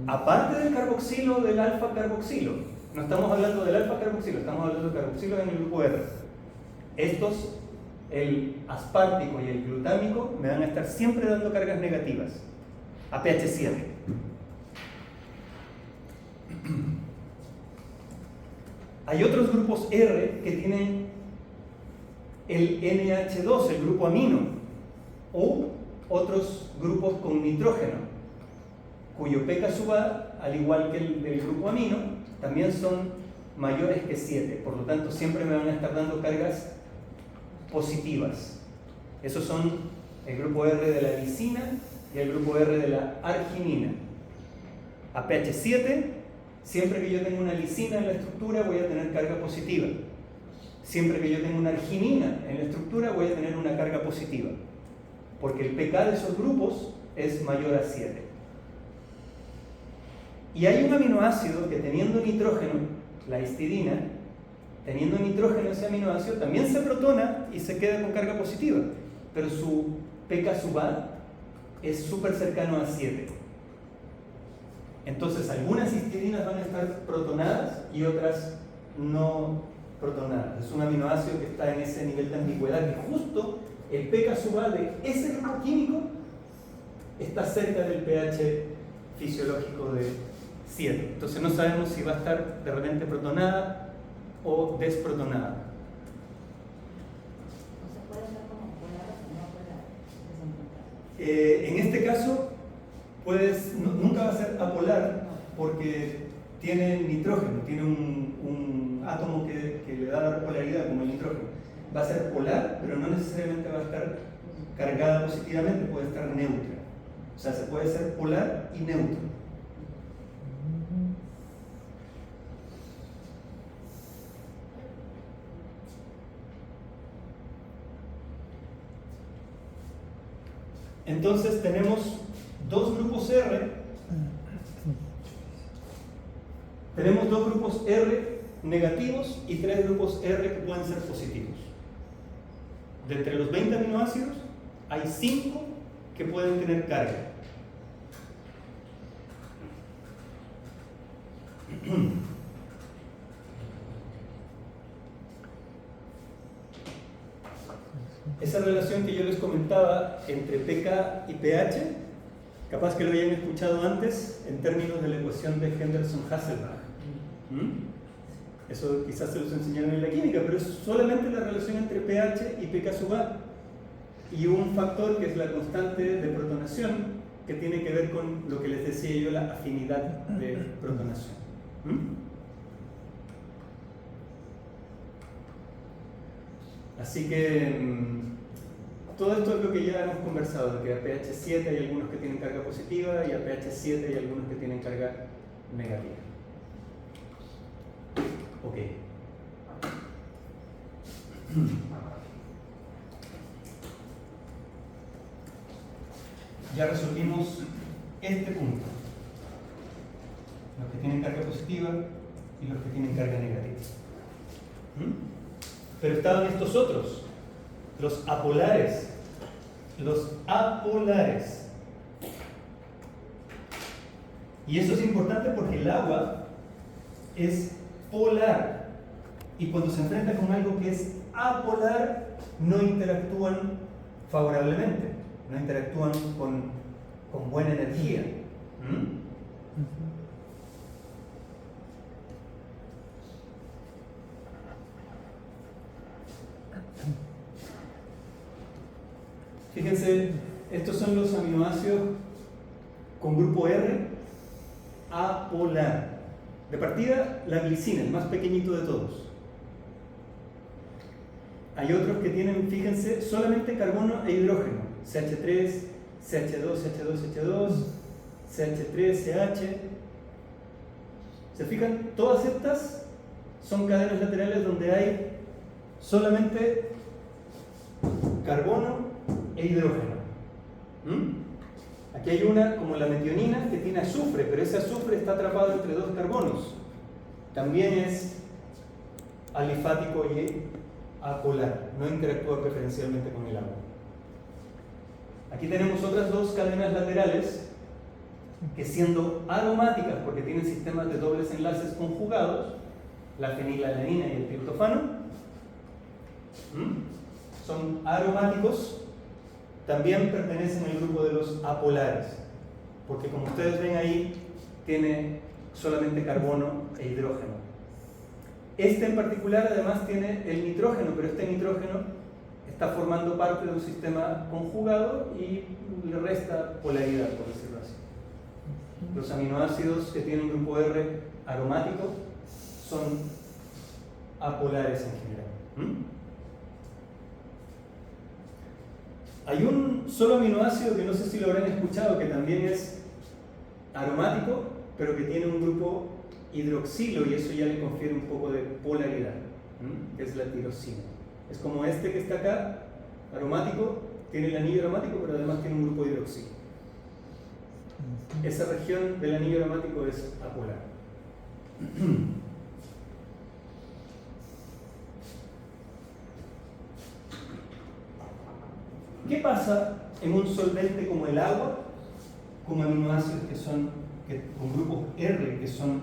Aparte del carboxilo del alfa carboxilo. No estamos hablando del alfa carboxilo, estamos hablando de carboxilo en el grupo R. Estos, el aspartico y el glutámico, me van a estar siempre dando cargas negativas, a pH 7. Hay otros grupos R que tienen el NH2, el grupo amino, o otros grupos con nitrógeno, cuyo pK sub A, al igual que el del grupo amino, también son mayores que 7. Por lo tanto, siempre me van a estar dando cargas positivas. Esos son el grupo R de la lisina y el grupo R de la arginina. A pH 7, siempre que yo tenga una lisina en la estructura, voy a tener carga positiva. Siempre que yo tenga una arginina en la estructura, voy a tener una carga positiva, porque el pK de esos grupos es mayor a 7. Y hay un aminoácido que, teniendo nitrógeno, la histidina, teniendo nitrógeno ese aminoácido, también se protona y se queda con carga positiva, pero su pK sub A es súper cercano a 7. Entonces, algunas histidinas van a estar protonadas y otras no protonadas. Es un aminoácido que está en ese nivel de ambigüedad, que justo el pK sub A de ese grupo químico está cerca del pH fisiológico de 7. Entonces no sabemos si va a estar de repente protonada o desprotonada. ¿No se puede estar como polar o no polar? En este caso, nunca va a ser apolar porque tiene nitrógeno, tiene un átomo que le da la polaridad como el nitrógeno. Va a ser polar, pero no necesariamente va a estar cargada positivamente, puede estar neutra. O sea, se puede ser polar y neutro. Entonces tenemos dos grupos R. Tenemos dos grupos R negativos y tres grupos R que pueden ser positivos. De entre los 20 aminoácidos, hay 5 que pueden tener carga. Esa relación que yo les comentaba entre pK y pH, capaz que lo hayan escuchado antes en términos de la ecuación de Henderson-Hasselbalch. Eso quizás se los enseñaron en la química, pero es solamente la relación entre pH y pK sub A, y un factor que es la constante de protonación, que tiene que ver con lo que les decía yo, la afinidad de protonación. Así que todo esto es lo que ya hemos conversado, que a pH 7 hay algunos que tienen carga positiva y a pH 7 hay algunos que tienen carga negativa. Ok. Ya resolvimos este punto. Los que tienen carga positiva y los que tienen carga negativa. Pero estaban estos otros, los apolares. Los apolares. Y eso es importante porque el agua es polar. Y cuando se enfrenta con algo que es apolar, no interactúan favorablemente, no interactúan con buena energía. Fíjense, estos son los aminoácidos con grupo R apolar. De partida, la glicina, el más pequeñito de todos. Hay otros que tienen, fíjense, solamente carbono e hidrógeno. CH3, CH2, CH2, CH2, CH3, CH. ¿Se fijan? Todas estas son cadenas laterales donde hay solamente carbono e hidrógeno. Aquí hay una como la metionina que tiene azufre, pero ese azufre está atrapado entre dos carbonos. También es alifático y apolar, no interactúa preferencialmente con el agua. Aquí tenemos otras dos cadenas laterales que siendo aromáticas, porque tienen sistemas de dobles enlaces conjugados, la fenilalanina y el triptofano, son aromáticos, también pertenecen al grupo de los apolares, porque como ustedes ven ahí, tiene solamente carbono e hidrógeno. Este en particular además tiene el nitrógeno, pero este nitrógeno está formando parte de un sistema conjugado y le resta polaridad, por decirlo así. Los aminoácidos que tienen grupo R aromático son apolares en general. Hay un solo aminoácido que no sé si lo habrán escuchado, que también es aromático, pero que tiene un grupo hidroxilo y eso ya le confiere un poco de polaridad, que es la tirosina. Es como este que está acá, aromático, tiene el anillo aromático, pero además tiene un grupo hidroxilo. Esa región del anillo aromático es apolar. ¿Qué pasa en un solvente como el agua, con aminoácidos con grupos R que son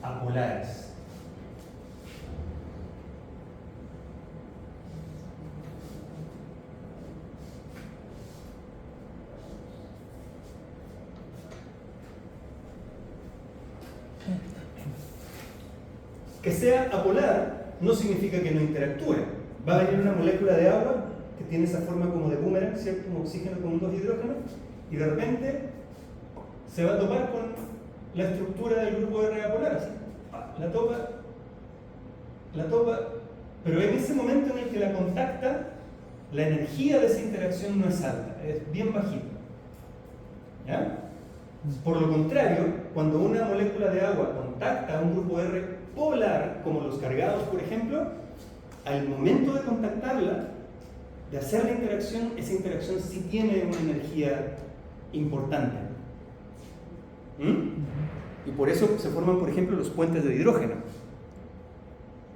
apolares? Que sea apolar no significa que no interactúe. Va a venir una molécula de agua que tiene esa forma como de boomerang, ¿cierto? Un oxígeno con dos hidrógenos, y de repente se va a topar con la estructura del grupo R apolar, así. La topa, pero en ese momento en el que la contacta, la energía de esa interacción no es alta, es bien bajita. ¿Ya? Por lo contrario, cuando una molécula de agua contacta a un grupo R polar, como los cargados, por ejemplo, al momento de contactarla, de hacer la interacción, esa interacción sí tiene una energía importante. Y por eso se forman, por ejemplo, los puentes de hidrógeno.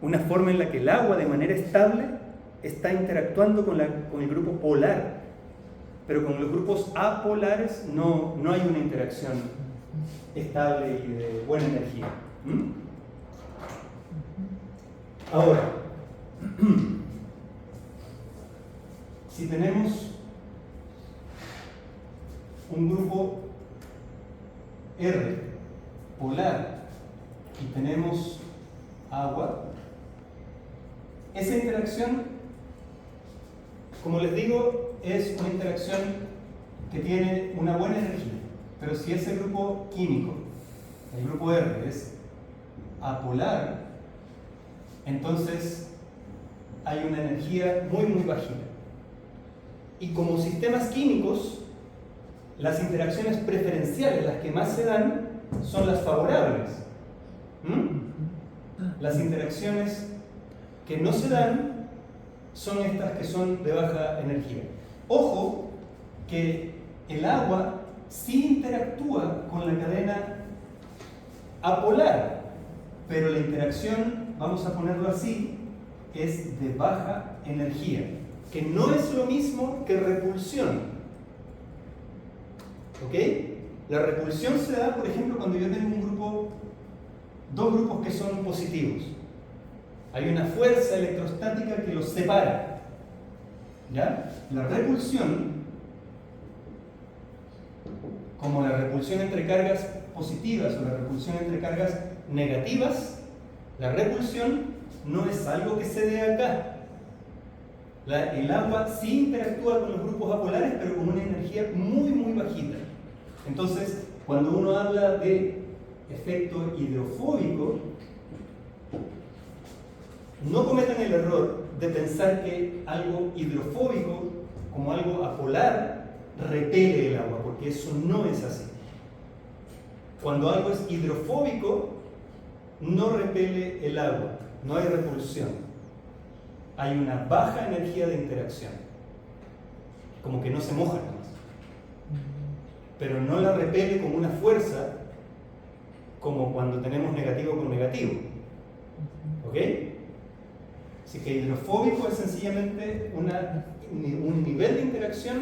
Una forma en la que el agua de manera estable está interactuando con el grupo polar, pero con los grupos apolares no hay una interacción estable y de buena energía. Ahora, si tenemos un grupo R polar y tenemos agua, esa interacción, como les digo, es una interacción que tiene una buena energía, pero si ese grupo químico, el grupo R, es apolar, entonces hay una energía muy bajita. Y como sistemas químicos, las interacciones preferenciales, las que más se dan, son las favorables. Las interacciones que no se dan son estas que son de baja energía. Ojo que el agua sí interactúa con la cadena apolar, pero la interacción, vamos a ponerlo así, es de baja energía, que no es lo mismo que repulsión. ¿Ok? La repulsión se da, por ejemplo, cuando yo tengo dos grupos que son positivos. Hay una fuerza electrostática que los separa. ¿Ya? La repulsión, como la repulsión entre cargas positivas o la repulsión entre cargas negativas, la repulsión no es algo que se dé acá. El agua sí interactúa con los grupos apolares, pero con una energía muy bajita. Entonces, cuando uno habla de efecto hidrofóbico, no cometan el error de pensar que algo hidrofóbico, como algo apolar, repele el agua, porque eso no es así. Cuando algo es hidrofóbico, no repele el agua, no hay repulsión. Hay una baja energía de interacción, como que no se moja nada más, pero no la repele con una fuerza como cuando tenemos negativo con negativo. ¿Ok? Así que hidrofóbico es sencillamente un nivel de interacción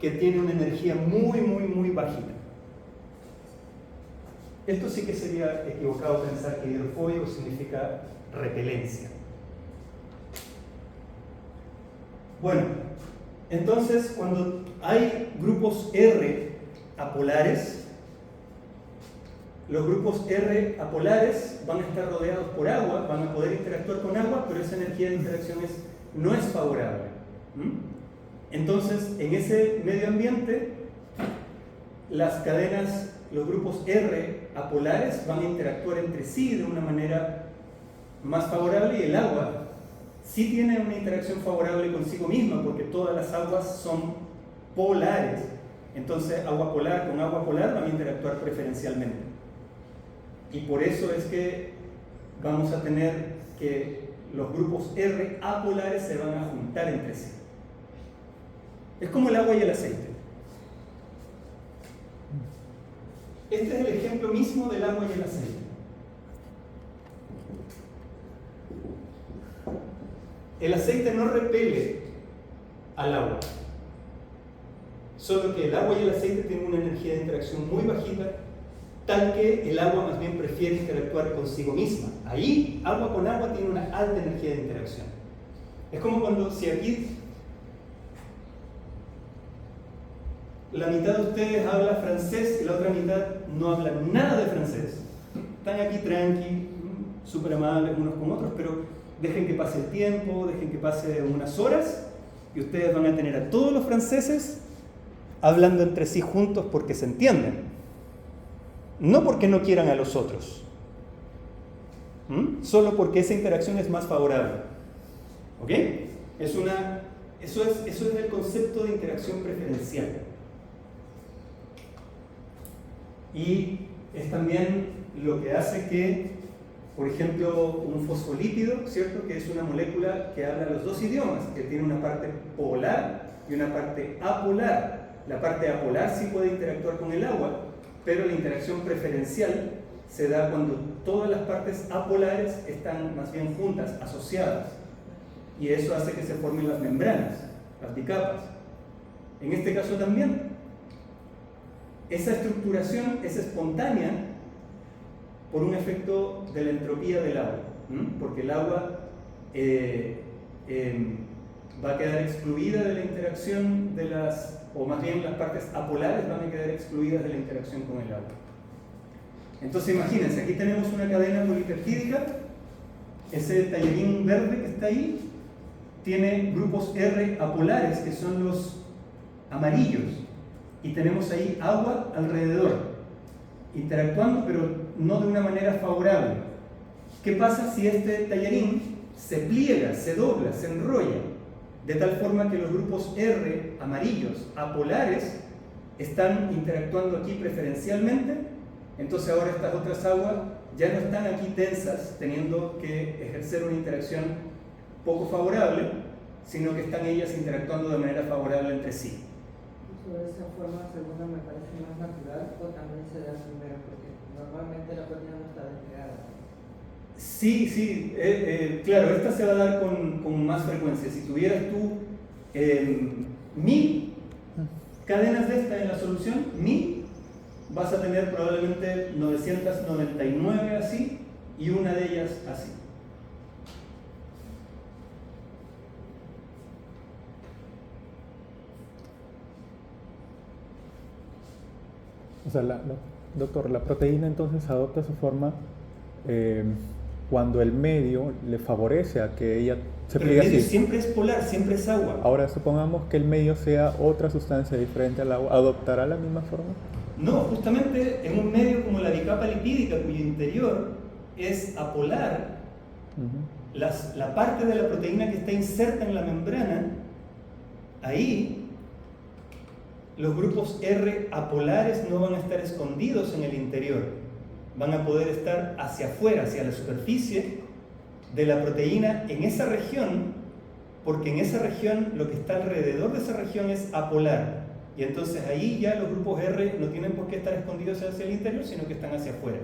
que tiene una energía muy bajita. Esto sí que sería equivocado pensar que hidrofóbico significa repelencia. Bueno, entonces cuando hay grupos R apolares, los grupos R apolares van a estar rodeados por agua, van a poder interactuar con agua, pero esa energía de interacción no es favorable. Entonces, en ese medio ambiente, las cadenas, los grupos R apolares van a interactuar entre sí de una manera más favorable, y el agua sí tiene una interacción favorable consigo misma, porque todas las aguas son polares. Entonces, agua polar con agua polar van a interactuar preferencialmente. Y por eso es que vamos a tener que los grupos R apolares se van a juntar entre sí. Es como el agua y el aceite. Este es el ejemplo mismo del agua y el aceite. El aceite no repele al agua, solo que el agua y el aceite tienen una energía de interacción muy bajita, tal que el agua más bien prefiere interactuar consigo misma. Ahí, agua con agua tiene una alta energía de interacción. Es como cuando, si aquí la mitad de ustedes habla francés y la otra mitad no habla nada de francés. Están aquí tranqui, súper amables unos con otros, pero dejen que pase el tiempo, dejen que pase unas horas, y ustedes van a tener a todos los franceses hablando entre sí juntos porque se entienden. No porque no quieran a los otros, solo porque esa interacción es más favorable. ¿Ok? Eso es el concepto de interacción preferencial. Y es también lo que hace que, por ejemplo, un fosfolípido, ¿cierto?, que es una molécula que habla los dos idiomas, que tiene una parte polar y una parte apolar. La parte apolar sí puede interactuar con el agua, pero la interacción preferencial se da cuando todas las partes apolares están más bien juntas, asociadas, y eso hace que se formen las membranas, las bicapas. En este caso también, esa estructuración es espontánea por un efecto de la entropía del agua, porque el agua va a quedar excluida de la interacción de o más bien las partes apolares van a quedar excluidas de la interacción con el agua. Entonces imagínense, aquí tenemos una cadena polipeptídica, ese tallerín verde que está ahí tiene grupos R apolares, que son los amarillos, y tenemos ahí agua alrededor, interactuando, pero no de una manera favorable. ¿Qué pasa si este tallarín se pliega, se dobla, se enrolla, de tal forma que los grupos R amarillos apolares están interactuando aquí preferencialmente? Entonces ahora estas otras aguas ya no están aquí tensas, teniendo que ejercer una interacción poco favorable, sino que están ellas interactuando de manera favorable entre sí. De esa forma segunda me parece más natural, o también se da primero, porque normalmente la proteína no está desplegada. Sí, claro, esta se va a dar con más frecuencia. Si tuvieras tú 1000 cadenas de esta en la solución, 1000, vas a tener probablemente 999 así y una de ellas así. O sea, doctor, la proteína entonces adopta su forma cuando el medio le favorece a que ella se pliegue así. El medio siempre es polar, siempre es agua. Ahora, supongamos que el medio sea otra sustancia diferente al agua, ¿adoptará la misma forma? No, justamente en un medio como la bicapa lipídica, cuyo interior es apolar, la parte de la proteína que está inserta en la membrana, ahí los grupos R apolares no van a estar escondidos en el interior, van a poder estar hacia afuera, hacia la superficie de la proteína en esa región, porque en esa región lo que está alrededor de esa región es apolar, y entonces ahí ya los grupos R no tienen por qué estar escondidos hacia el interior, sino que están hacia afuera.